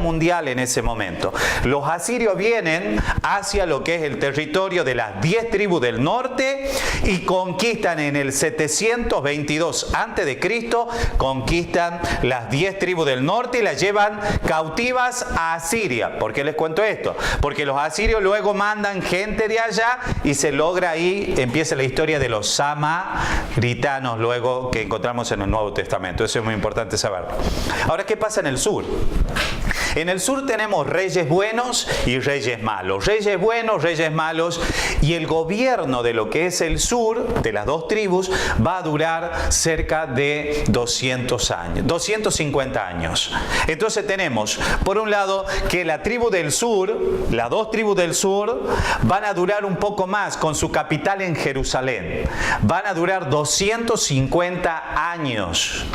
mundial en ese momento. Los asirios vienen hacia lo que es el territorio de las 10 tribus del norte y conquistan en el 722 a.C., conquistan las 10 tribus del norte y las llevan cautivas a Asiria. ¿Por qué les cuento esto? Porque los asirios luego mandan gente de allá y se logra ahí, empieza la historia de los samaritanos luego que encontramos en el Nuevo Testamento. Eso es muy importante saberlo. Ahora, ¿qué pasa en el sur? En el sur tenemos reyes buenos y reyes malos. Reyes buenos, reyes malos. Y el gobierno de lo que es el sur, de las dos tribus, va a durar cerca de 200 años, 250 años. Entonces tenemos, por un lado, que la tribu del sur, las dos tribus del sur, van a durar un poco más con su capital en Jerusalén. Van a durar 250 años.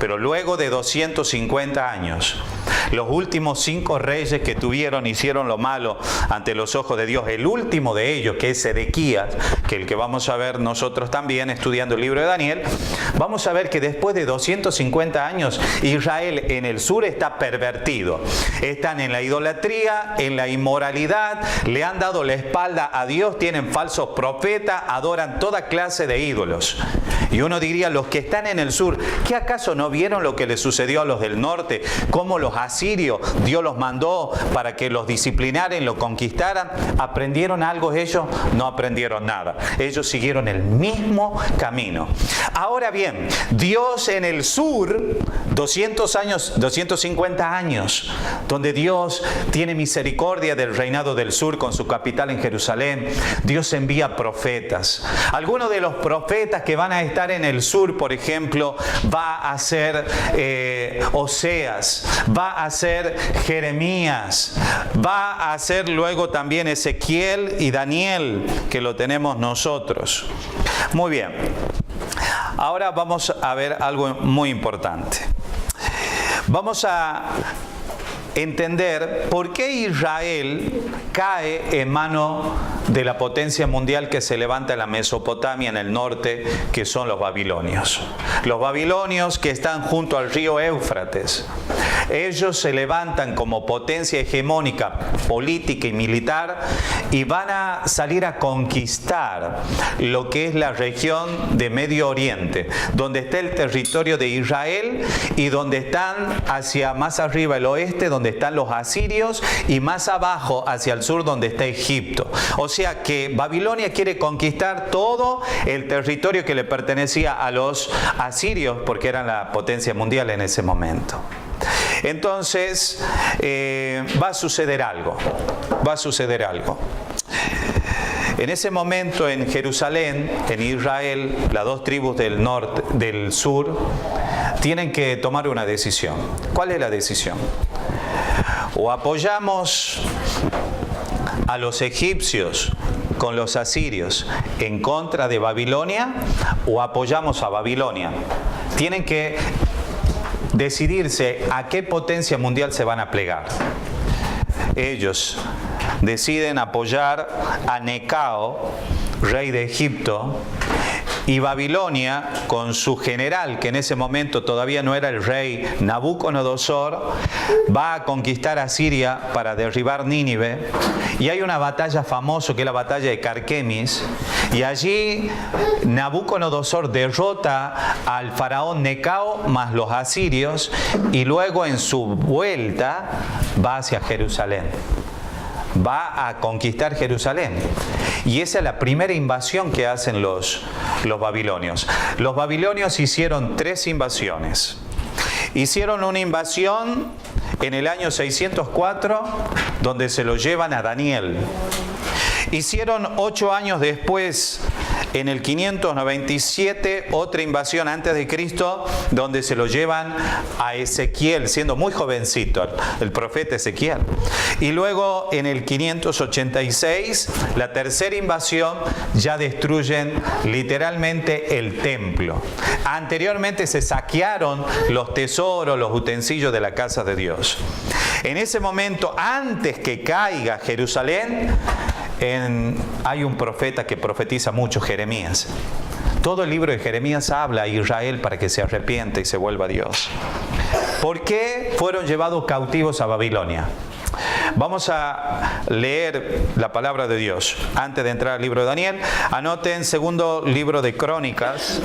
Pero luego de 250 años, los últimos 5 reyes que tuvieron hicieron lo malo ante los ojos de Dios. El último de ellos, que es Sedequías, que el que vamos a ver nosotros también estudiando el libro de Daniel, vamos a ver que después de 250 años, Israel en el sur está pervertido. Están en la idolatría, en la inmoralidad, le han dado la espalda a Dios, tienen falsos profetas, adoran toda clase de ídolos. Y uno diría, los que están en el sur, ¿qué acaso no vieron lo que les sucedió a los del norte? Cómo los asirios, Dios los mandó para que los disciplinaran, los conquistaran. ¿Aprendieron algo ellos? No aprendieron nada. Ellos siguieron el mismo camino. Ahora bien, Dios en el sur, 250 años, donde Dios tiene misericordia del reinado del sur con su capital en Jerusalén, Dios envía profetas. Algunos de los profetas que van a estar en el sur, por ejemplo, va a ser Oseas, va a ser Jeremías, va a ser luego también Ezequiel y Daniel, que lo tenemos nosotros. Muy bien. Ahora vamos a ver algo muy importante. Vamos a entender por qué Israel cae en mano de la potencia mundial que se levanta en la Mesopotamia, en el norte, que son los babilonios. Los babilonios que están junto al río Éufrates. Ellos se levantan como potencia hegemónica política y militar y van a salir a conquistar lo que es la región de Medio Oriente, donde está el territorio de Israel y donde están hacia más arriba el oeste, donde están los asirios, y más abajo hacia el sur donde está Egipto. O sea que Babilonia quiere conquistar todo el territorio que le pertenecía a los asirios porque eran la potencia mundial en ese momento. Entonces va a suceder algo. En ese momento en Jerusalén, en Israel, las dos tribus del norte, del sur, tienen que tomar una decisión. ¿Cuál es la decisión? O apoyamos a los egipcios con los asirios en contra de Babilonia, o apoyamos a Babilonia. Tienen que decidirse a qué potencia mundial se van a plegar. Ellos deciden apoyar a Necao, rey de Egipto, y Babilonia, con su general, que en ese momento todavía no era el rey Nabucodonosor, va a conquistar a Siria para derribar Nínive. Y hay una batalla famosa que es la batalla de Carquemis. Y allí Nabucodonosor derrota al faraón Necao más los asirios, y luego en su vuelta va hacia Jerusalén. Va a conquistar Jerusalén. Y esa es la primera invasión que hacen los babilonios. Los babilonios hicieron 3 invasiones. Hicieron una invasión en el año 604, donde se lo llevan a Daniel. Hicieron 8 años después, en el 597, otra invasión antes de Cristo, donde se lo llevan a Ezequiel, siendo muy jovencito, el profeta Ezequiel. Y luego, en el 586, la tercera invasión, ya destruyen literalmente el templo. Anteriormente se saquearon los tesoros, los utensilios de la casa de Dios. En ese momento, antes que caiga Jerusalén, hay un profeta que profetiza mucho, Jeremías. Todo el libro de Jeremías habla a Israel para que se arrepienta y se vuelva a Dios. ¿Por qué fueron llevados cautivos a Babilonia? Vamos a leer la palabra de Dios. Antes de entrar al libro de Daniel, anoten segundo libro de Crónicas,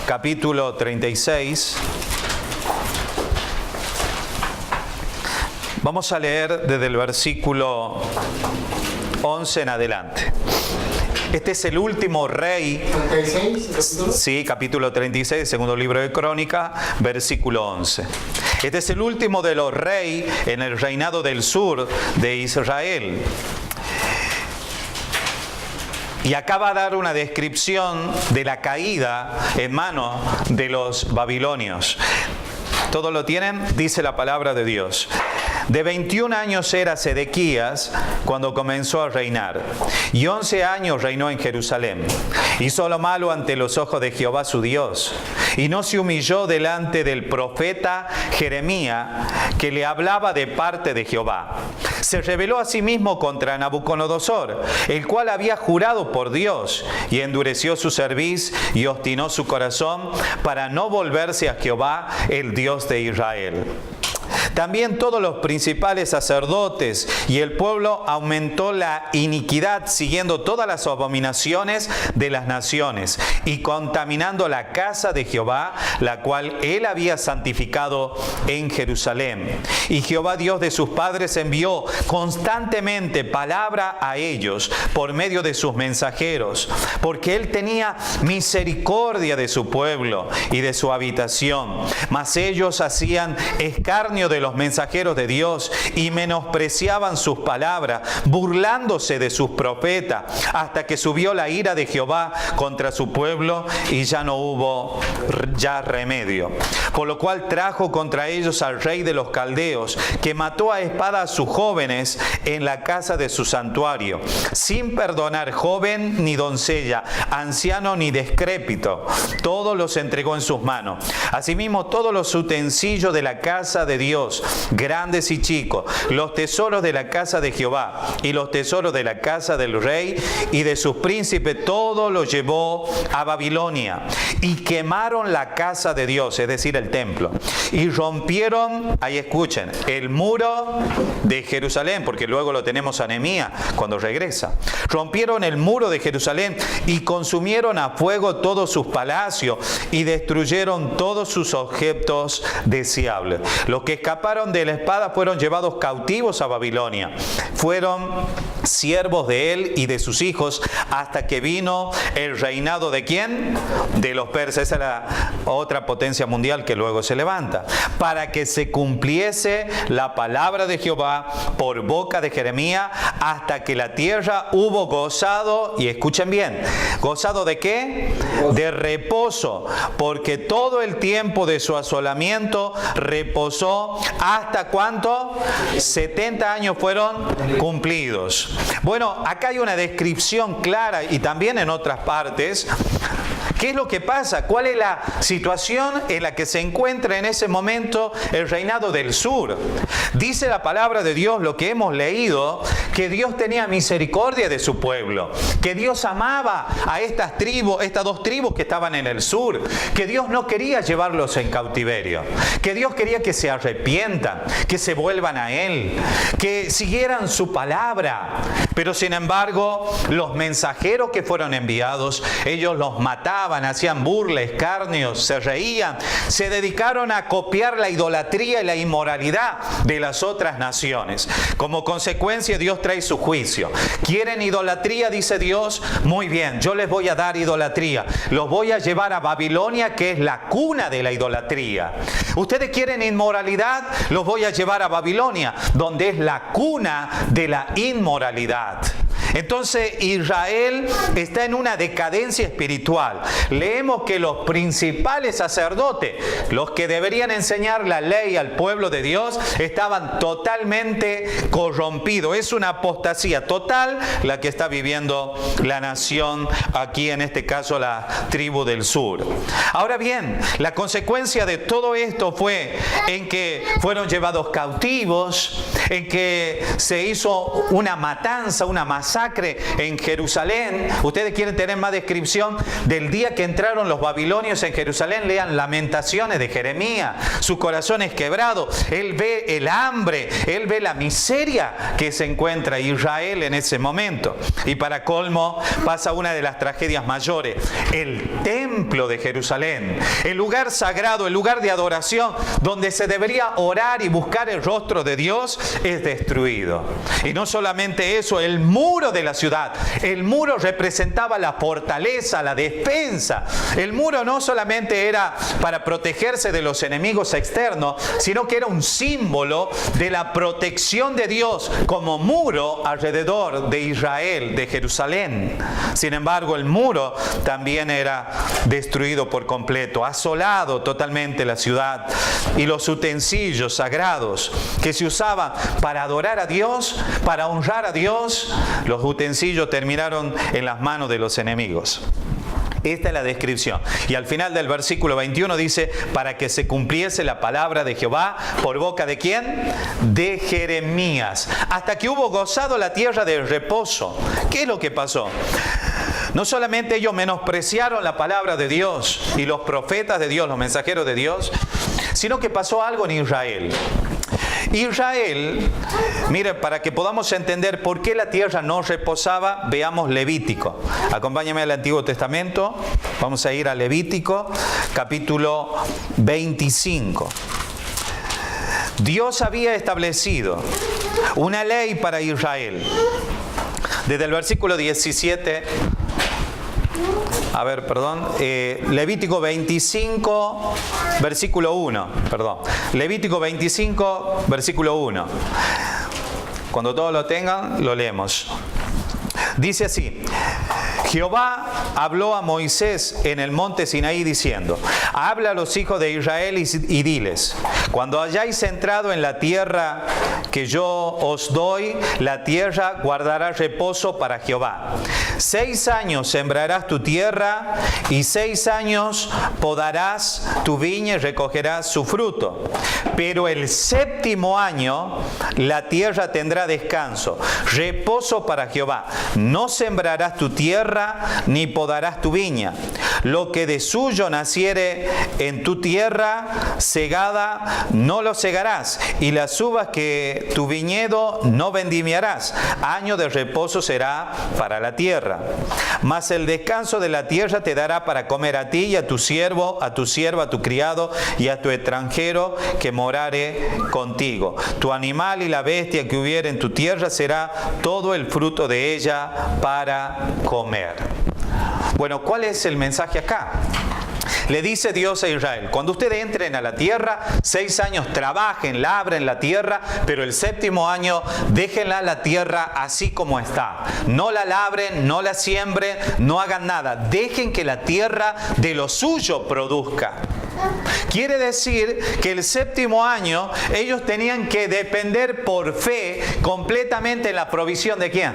capítulo 36. Vamos a leer desde el versículo 11 en adelante. Este es el último rey. 36, Sí, capítulo 36, segundo libro de Crónica, versículo 11. Este es el último de los reyes en el reinado del sur de Israel. Y acá va a dar una descripción de la caída en manos de los babilonios. ¿Todos lo tienen? Dice la palabra de Dios. De 21 años era Sedequías cuando comenzó a reinar, y 11 años reinó en Jerusalén. Hizo lo malo ante los ojos de Jehová su Dios, y no se humilló delante del profeta Jeremías, que le hablaba de parte de Jehová. Se rebeló a sí mismo contra Nabucodonosor, el cual había jurado por Dios, y endureció su cerviz y obstinó su corazón para no volverse a Jehová, el Dios de Israel. También todos los principales sacerdotes y el pueblo aumentó la iniquidad, siguiendo todas las abominaciones de las naciones y contaminando la casa de Jehová, la cual él había santificado en Jerusalén. Y Jehová, Dios de sus padres, envió constantemente palabra a ellos por medio de sus mensajeros, porque él tenía misericordia de su pueblo y de su habitación. Mas ellos hacían escarnio de los mensajeros de Dios y menospreciaban sus palabras, burlándose de sus profetas, hasta que subió la ira de Jehová contra su pueblo y ya no hubo remedio. Por lo cual trajo contra ellos al rey de los caldeos, que mató a espada a sus jóvenes en la casa de su santuario, sin perdonar joven ni doncella, anciano ni decrépito. Todos los entregó en sus manos. Asimismo, todos los utensilios de la casa de Dios, grandes y chicos, los tesoros de la casa de Jehová y los tesoros de la casa del rey y de sus príncipes, todo lo llevó a Babilonia. Y quemaron la casa de Dios, es decir, el templo. Y rompieron, ahí escuchen, el muro de Jerusalén, porque luego lo tenemos a Nehemías cuando regresa. Rompieron el muro de Jerusalén y consumieron a fuego todos sus palacios y destruyeron todos sus objetos deseables. Los que escaparon de la espada fueron llevados cautivos a Babilonia. Fueron siervos de él y de sus hijos hasta que vino el reinado ¿de quién? De los persas. Esa es la otra potencia mundial que luego se levanta. Para que se cumpliese la palabra de Jehová por boca de Jeremías, hasta que la tierra hubo gozado, y escuchen bien, ¿gozado de qué? De reposo, porque todo el tiempo de su asolamiento reposó. ¿Hasta cuánto? 70 años fueron cumplidos. Bueno, acá hay una descripción clara, y también en otras partes. ¿Qué es lo que pasa? ¿Cuál es la situación en la que se encuentra en ese momento el reinado del sur? Dice la palabra de Dios, lo que hemos leído, que Dios tenía misericordia de su pueblo, que Dios amaba a estas dos tribus que estaban en el sur, que Dios no quería llevarlos en cautiverio, que Dios quería que se arrepientan, que se vuelvan a Él, que siguieran su palabra. Pero sin embargo, los mensajeros que fueron enviados, ellos los mataban, hacían burla, escarnios, se reían, se dedicaron a copiar la idolatría y la inmoralidad de las otras naciones. Como consecuencia, Dios trae su juicio. ¿Quieren idolatría? Dice Dios. Muy bien, yo les voy a dar idolatría. Los voy a llevar a Babilonia, que es la cuna de la idolatría. ¿Ustedes quieren inmoralidad? Los voy a llevar a Babilonia, donde es la cuna de la inmoralidad. Entonces Israel está en una decadencia espiritual. Leemos que los principales sacerdotes, los que deberían enseñar la ley al pueblo de Dios, estaban totalmente corrompidos. Es una apostasía total la que está viviendo la nación, aquí en este caso la tribu del sur. Ahora bien, la consecuencia de todo esto fue en que fueron llevados cautivos, en que se hizo una matanza, una masacre masacre en Jerusalén. Ustedes quieren tener más descripción del día que entraron los babilonios en Jerusalén, lean Lamentaciones de Jeremías. Su corazón es quebrado. Él ve el hambre, él ve la miseria que se encuentra Israel en ese momento. Y para colmo pasa una de las tragedias mayores. El templo de Jerusalén, el lugar sagrado, el lugar de adoración, donde se debería orar y buscar el rostro de Dios, es destruido. Y no solamente eso, el muro de la ciudad. El muro representaba la fortaleza, la defensa. El muro no solamente era para protegerse de los enemigos externos, sino que era un símbolo de la protección de Dios como muro alrededor de Israel, de Jerusalén. Sin embargo, el muro también era destruido por completo, asolado totalmente la ciudad, y los utensilios sagrados que se usaban para adorar a Dios, para honrar a Dios, los utensilios terminaron en las manos de los enemigos. Esta es la descripción. Y al final del versículo 21 dice, para que se cumpliese la palabra de Jehová, ¿por boca de quién? De Jeremías. Hasta que hubo gozado la tierra del reposo. ¿Qué es lo que pasó? No solamente ellos menospreciaron la palabra de Dios y los profetas de Dios, los mensajeros de Dios, sino que pasó algo en Israel. Israel, mire, para que podamos entender por qué la tierra no reposaba, veamos Levítico. Acompáñame al Antiguo Testamento. Vamos a ir a Levítico, capítulo 25. Dios había establecido una ley para Israel. Desde el versículo 17... Levítico 25, versículo 1. Levítico 25, versículo 1. Cuando todos lo tengan, lo leemos. Dice así: Jehová habló a Moisés en el monte Sinaí diciendo, habla a los hijos de Israel y diles, cuando hayáis entrado en la tierra que yo os doy, la tierra guardará reposo para Jehová. 6 años sembrarás tu tierra y 6 años podarás tu viña y recogerás su fruto. Pero el 7º año la tierra tendrá descanso, reposo para Jehová. No sembrarás tu tierra ni podarás tu viña. Lo que de suyo naciere en tu tierra segada, no lo segarás, y las uvas que tu viñedo no vendimiarás. Año de reposo será para la tierra. Mas el descanso de la tierra te dará para comer a ti y a tu siervo, a tu sierva, a tu criado y a tu extranjero que morare contigo. Tu animal y la bestia que hubiere en tu tierra será todo el fruto de ella para comer. Bueno, ¿cuál es el mensaje acá? Le dice Dios a Israel, cuando ustedes entren a la tierra, 6 años trabajen, labren la tierra, pero el 7º año déjenla la tierra así como está. No la labren, no la siembren, no hagan nada. Dejen que la tierra de lo suyo produzca. Quiere decir que el 7º año ellos tenían que depender por fe completamente en la provisión ¿de quién?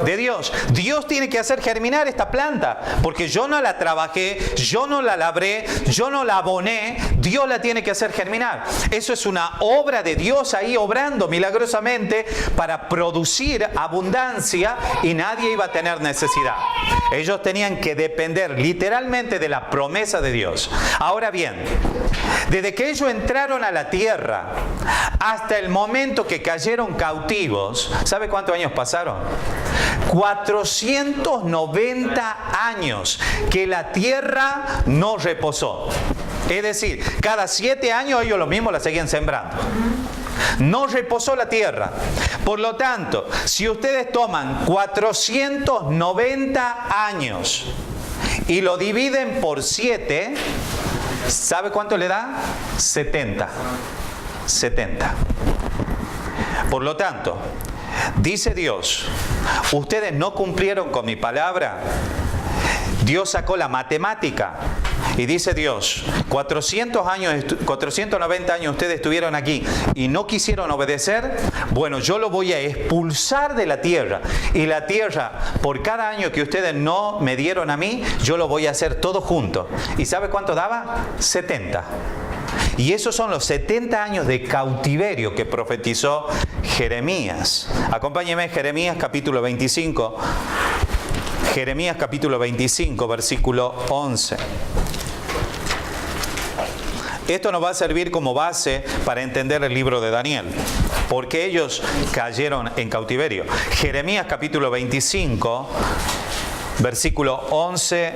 De Dios. Dios tiene que hacer germinar esta planta, porque yo no la trabajé, yo no la labré, yo no la aboné, Dios la tiene que hacer germinar. Eso es una obra de Dios ahí obrando milagrosamente para producir abundancia y nadie iba a tener necesidad. Ellos tenían que depender literalmente de la promesa de Dios. Ahora bien, desde que ellos entraron a la tierra hasta el momento que cayeron cautivos, ¿sabe cuántos años pasaron? 490 años que la tierra no reposó. Es decir, cada 7 años ellos lo mismo la seguían sembrando. No reposó la tierra. Por lo tanto, si ustedes toman 490 años y lo dividen por 7, ¿sabe cuánto le da? 70. 70. Por lo tanto, dice Dios, ustedes no cumplieron con mi palabra. Dios sacó la matemática y dice Dios, 490 años ustedes estuvieron aquí y no quisieron obedecer. Bueno, yo lo voy a expulsar de la tierra. Y la tierra, por cada año que ustedes no me dieron a mí, yo lo voy a hacer todo junto. ¿Y sabe cuánto daba? 70. Y esos son los 70 años de cautiverio que profetizó Jeremías. Acompáñeme, Jeremías capítulo 25. Jeremías capítulo 25, versículo 11. Esto nos va a servir como base para entender el libro de Daniel, porque ellos cayeron en cautiverio. Jeremías capítulo 25, versículo 11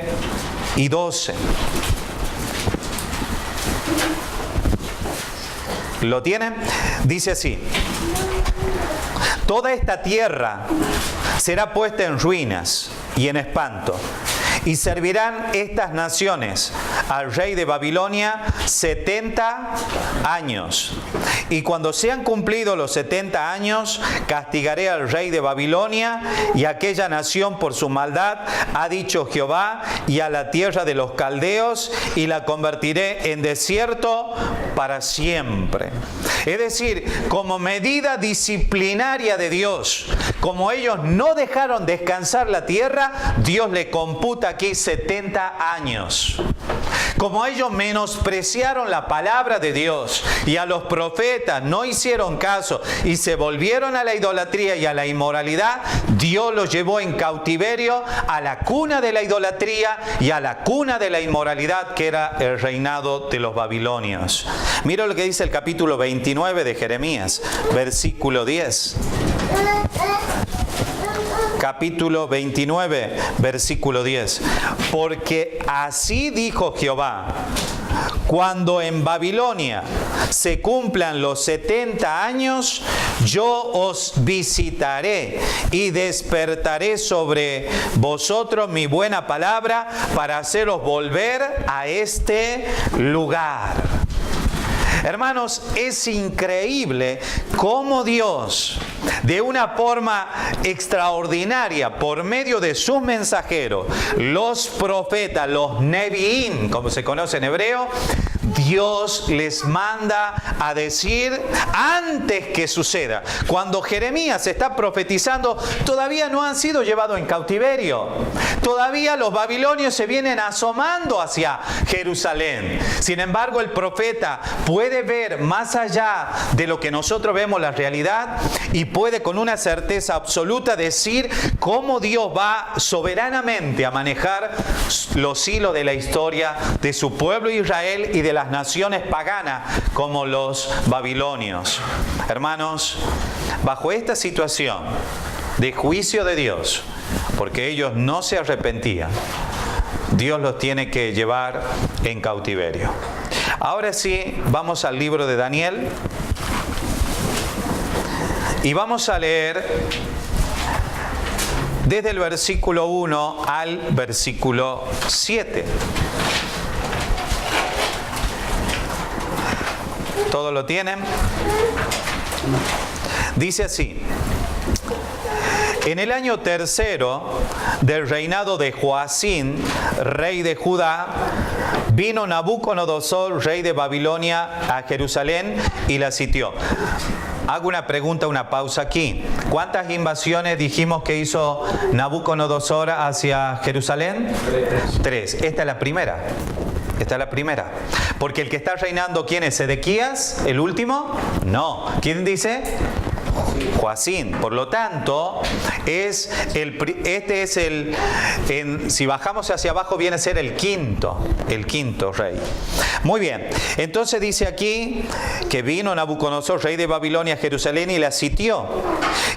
y 12. ¿Lo tienen? Dice así: toda esta tierra será puesta en ruinas y en espanto, y servirán estas naciones al rey de Babilonia 70 años. Y cuando sean cumplidos los 70 años, castigaré al rey de Babilonia y a aquella nación por su maldad, ha dicho Jehová, y a la tierra de los caldeos, y la convertiré en desierto para siempre. Es decir, como medida disciplinaria de Dios, como ellos no dejaron descansar la tierra, Dios le computa aquí 70 años. Como ellos menospreciaron la palabra de Dios y a los profetas no hicieron caso y se volvieron a la idolatría y a la inmoralidad, Dios los llevó en cautiverio a la cuna de la idolatría y a la cuna de la inmoralidad, que era el reinado de los babilonios. Mira lo que dice el capítulo 29 de Jeremías, versículo 10. Capítulo 29, versículo 10. Porque así dijo Jehová: cuando en Babilonia se cumplan los 70 años, yo os visitaré y despertaré sobre vosotros mi buena palabra para haceros volver a este lugar. Hermanos, es increíble cómo Dios, de una forma extraordinaria, por medio de sus mensajeros, los profetas, los neviín, como se conoce en hebreo, Dios les manda a decir antes que suceda. Cuando Jeremías está profetizando, todavía no han sido llevados en cautiverio. Todavía los babilonios se vienen asomando hacia Jerusalén. Sin embargo, el profeta puede ver más allá de lo que nosotros vemos la realidad y puede con una certeza absoluta decir cómo Dios va soberanamente a manejar los hilos de la historia de su pueblo Israel y de las naciones paganas como los babilonios. Hermanos, bajo esta situación de juicio de Dios, porque ellos no se arrepentían, Dios los tiene que llevar en cautiverio. Ahora sí, vamos al libro de Daniel y vamos a leer desde el versículo 1 al versículo 7. ¿Todos lo tienen? Dice así: en el año tercero del reinado de Joacín, rey de Judá, vino Nabucodonosor, rey de Babilonia, a Jerusalén y la sitió. Hago una pregunta, una pausa aquí. ¿Cuántas invasiones dijimos que hizo Nabucodonosor hacia Jerusalén? 3. Esta es la primera. Esta es la primera. Porque el que está reinando, ¿quién es? ¿Sedequías? ¿El último? No. ¿Quién dice? Joacín. Por lo tanto, si bajamos hacia abajo, viene a ser el quinto rey. Muy bien. Entonces dice aquí que vino Nabucodonosor, rey de Babilonia, a Jerusalén y la sitió.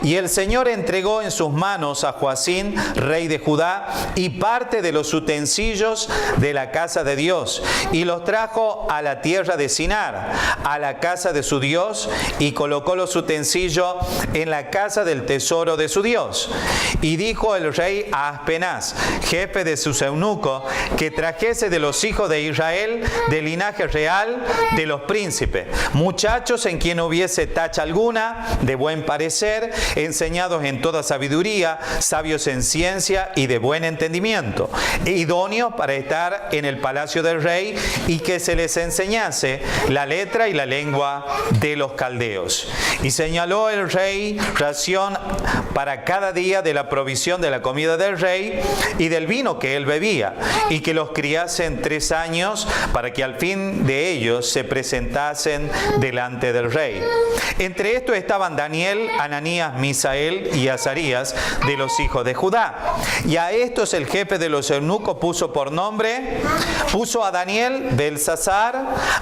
Y el Señor entregó en sus manos a Joacín, rey de Judá, y parte de los utensilios de la casa de Dios, y los trajo a la tierra de Sinar, a la casa de su Dios, y colocó los utensilios en la casa del tesoro de su Dios. Y dijo el rey a Aspenaz, jefe de sus eunucos, que trajese de los hijos de Israel, del linaje real de los príncipes, muchachos en quien hubiese tacha alguna, de buen parecer, enseñados en toda sabiduría, sabios en ciencia y de buen entendimiento, idóneos para estar en el palacio del rey, y que se les enseñase la letra y la lengua de los caldeos. Y señaló el rey rey ración para cada día de la provisión de la comida del rey y del vino que él bebía, y que los criasen 3 años para que al fin de ellos se presentasen delante del rey. Entre estos estaban Daniel, Ananías, Misael y Azarías de los hijos de Judá. Y a estos el jefe de los eunucos puso por nombre, puso a Daniel Belsasar,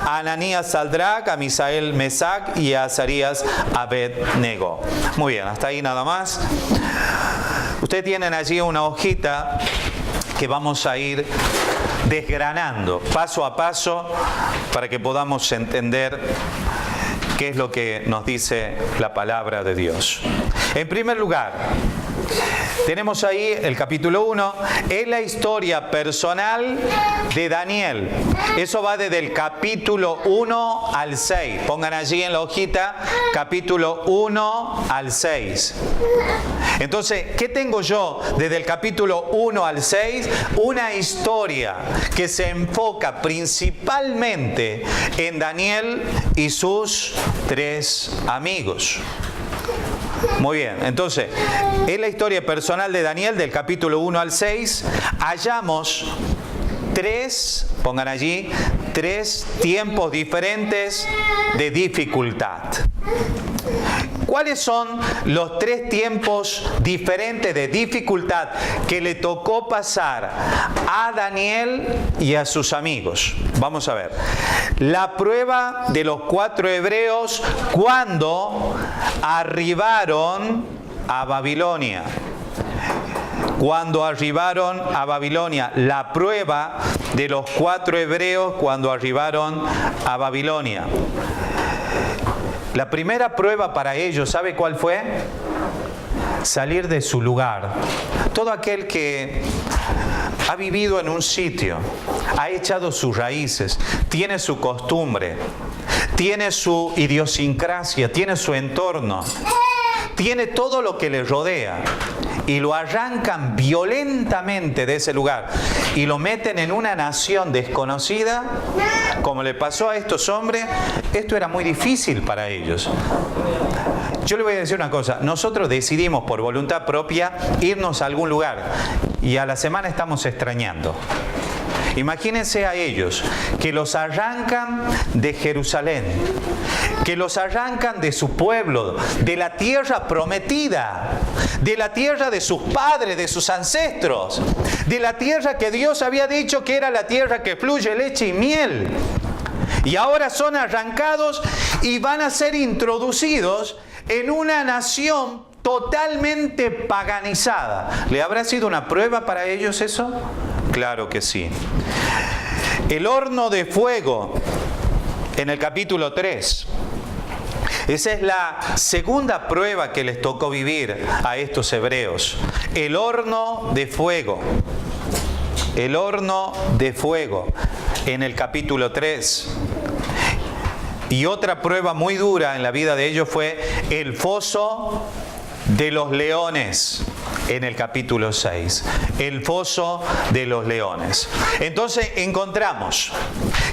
a Ananías Sadrach, a Misael Mesac y a Azarías Abednego. Muy bien, hasta ahí nada más. Ustedes tienen allí una hojita que vamos a ir desgranando paso a paso para que podamos entender qué es lo que nos dice la palabra de Dios. En primer lugar, tenemos ahí el capítulo 1, es la historia personal de Daniel. Eso va desde el capítulo 1 al 6. Pongan allí en la hojita, capítulo 1 al 6. Entonces, ¿qué tengo yo desde el capítulo 1 al 6? Una historia que se enfoca principalmente en Daniel y sus 3 amigos. Muy bien, entonces, en la historia personal de Daniel, del capítulo 1 al 6, hallamos 3, pongan allí, 3 tiempos diferentes de dificultad. ¿Cuáles son los 3 tiempos diferentes de dificultad que le tocó pasar a Daniel y a sus amigos? Vamos a ver. La prueba de los 4 hebreos cuando arribaron a Babilonia. Cuando arribaron a Babilonia. La prueba de los 4 hebreos cuando arribaron a Babilonia. La primera prueba para ellos, ¿sabe cuál fue? Salir de su lugar. Todo aquel que ha vivido en un sitio, ha echado sus raíces, tiene su costumbre, tiene su idiosincrasia, tiene su entorno, tiene todo lo que le rodea, y lo arrancan violentamente de ese lugar y lo meten en una nación desconocida, como le pasó a estos hombres. Esto era muy difícil para ellos. Yo le voy a decir una cosa, nosotros decidimos por voluntad propia irnos a algún lugar y a la semana estamos extrañando. Imagínense a ellos, que los arrancan de Jerusalén, que los arrancan de su pueblo, de la tierra prometida, de la tierra de sus padres, de sus ancestros, de la tierra que Dios había dicho que era la tierra que fluye leche y miel. Y ahora son arrancados y van a ser introducidos en una nación totalmente paganizada. ¿Le habrá sido una prueba para ellos eso? Claro que sí. El horno de fuego en el capítulo 3. Esa es la segunda prueba que les tocó vivir a estos hebreos. El horno de fuego. El horno de fuego en el capítulo 3. Y otra prueba muy dura en la vida de ellos fue el foso de los leones en el capítulo 6. El foso de los leones. Entonces encontramos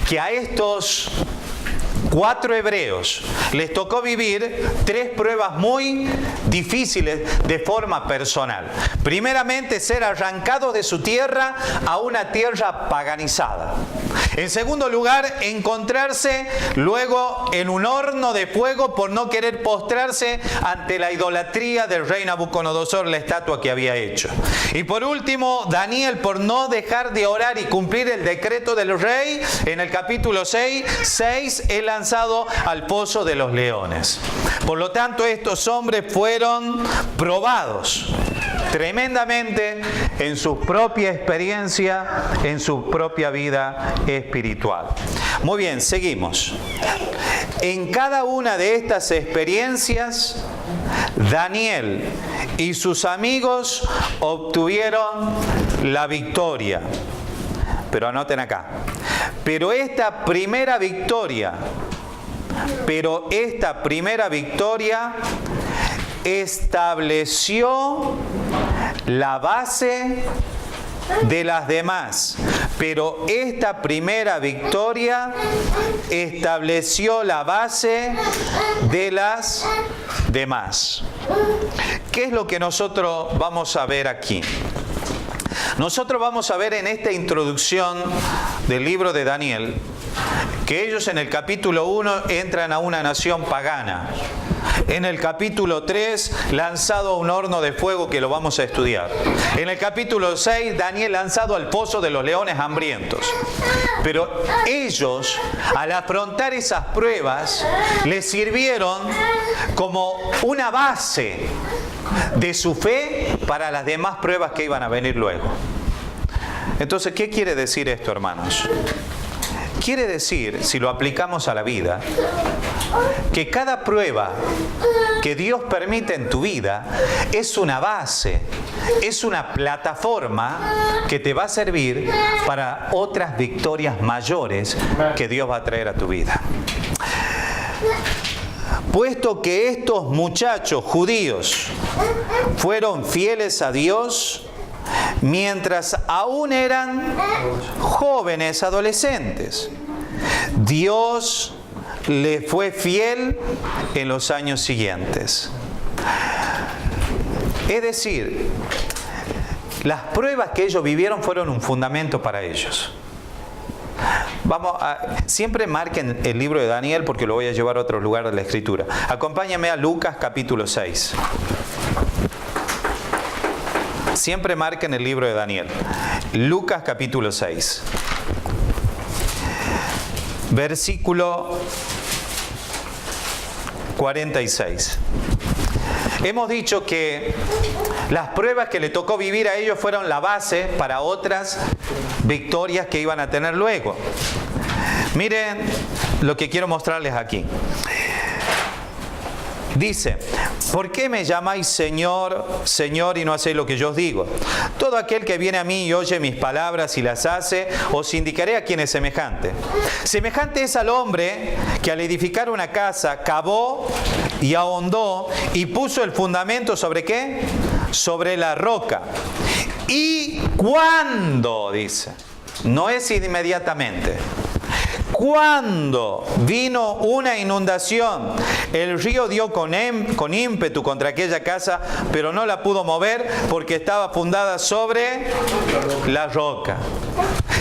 que a estos 4 hebreos les tocó vivir 3 pruebas muy difíciles de forma personal. Primeramente, ser arrancados de su tierra a una tierra paganizada. En segundo lugar, encontrarse luego en un horno de fuego por no querer postrarse ante la idolatría del rey Nabucodonosor, la estatua que había hecho. Y por último, Daniel, por no dejar de orar y cumplir el decreto del rey, en el capítulo 6, él lanzado al pozo de los leones. Por lo tanto, estos hombres fueron probados tremendamente en su propia experiencia, en su propia vida espiritual. Muy bien, seguimos. En cada una de estas experiencias, Daniel y sus amigos obtuvieron la victoria. Pero anoten acá. Pero esta primera victoria estableció la base de las demás. Pero esta primera victoria estableció la base de las demás. ¿Qué es lo que nosotros vamos a ver aquí? Nosotros vamos a ver en esta introducción del libro de Daniel que ellos en el capítulo 1 entran a una nación pagana. En el capítulo 3, lanzado a un horno de fuego, que lo vamos a estudiar. En el capítulo 6, Daniel lanzado al pozo de los leones hambrientos. Pero ellos, al afrontar esas pruebas, les sirvieron como una base de su fe para las demás pruebas que iban a venir luego. Entonces, ¿qué quiere decir esto, hermanos? Quiere decir, si lo aplicamos a la vida, que cada prueba que Dios permite en tu vida es una base, es una plataforma que te va a servir para otras victorias mayores que Dios va a traer a tu vida. Puesto que estos muchachos judíos fueron fieles a Dios mientras aún eran jóvenes adolescentes, Dios le fue fiel en los años siguientes. Es decir, las pruebas que ellos vivieron fueron un fundamento para ellos. Siempre marquen el libro de Daniel porque lo voy a llevar a otro lugar de la Escritura. Acompáñame a Lucas capítulo 6. Siempre marquen el libro de Daniel. Lucas capítulo 6. Versículo 46. Hemos dicho que las pruebas que le tocó vivir a ellos fueron la base para otras victorias que iban a tener luego. Miren lo que quiero mostrarles aquí. Dice, ¿por qué me llamáis Señor, Señor y no hacéis lo que yo os digo? Todo aquel que viene a mí y oye mis palabras y las hace, os indicaré a quién es semejante. Semejante es al hombre que al edificar una casa cavó y ahondó y puso el fundamento ¿sobre qué? Sobre la roca. Y cuando, dice, no es inmediatamente. Cuando vino una inundación, el río dio con ímpetu contra aquella casa, pero no la pudo mover porque estaba fundada sobre la roca.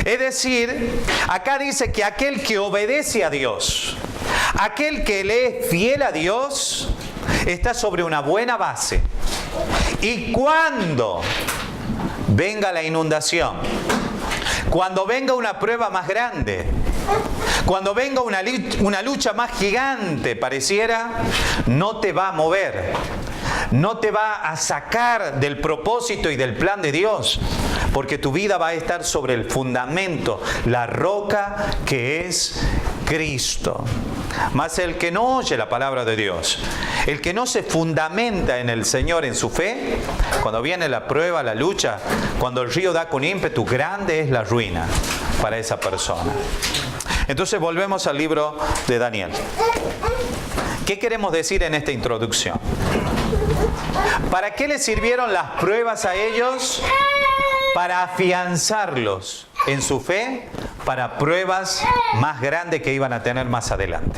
Es decir, acá dice que aquel que obedece a Dios, aquel que le es fiel a Dios, está sobre una buena base. Y cuando venga la inundación, cuando venga una prueba más grande, cuando venga una lucha más gigante, pareciera, no te va a mover, no te va a sacar del propósito y del plan de Dios, porque tu vida va a estar sobre el fundamento, la roca que es Cristo. Mas el que no oye la palabra de Dios, el que no se fundamenta en el Señor, en su fe, cuando viene la prueba, la lucha, cuando el río da con ímpetu, grande es la ruina para esa persona. Entonces volvemos al libro de Daniel. ¿Qué queremos decir en esta introducción? ¿Para qué les sirvieron las pruebas a ellos? Para afianzarlos en su fe, para pruebas más grandes que iban a tener más adelante.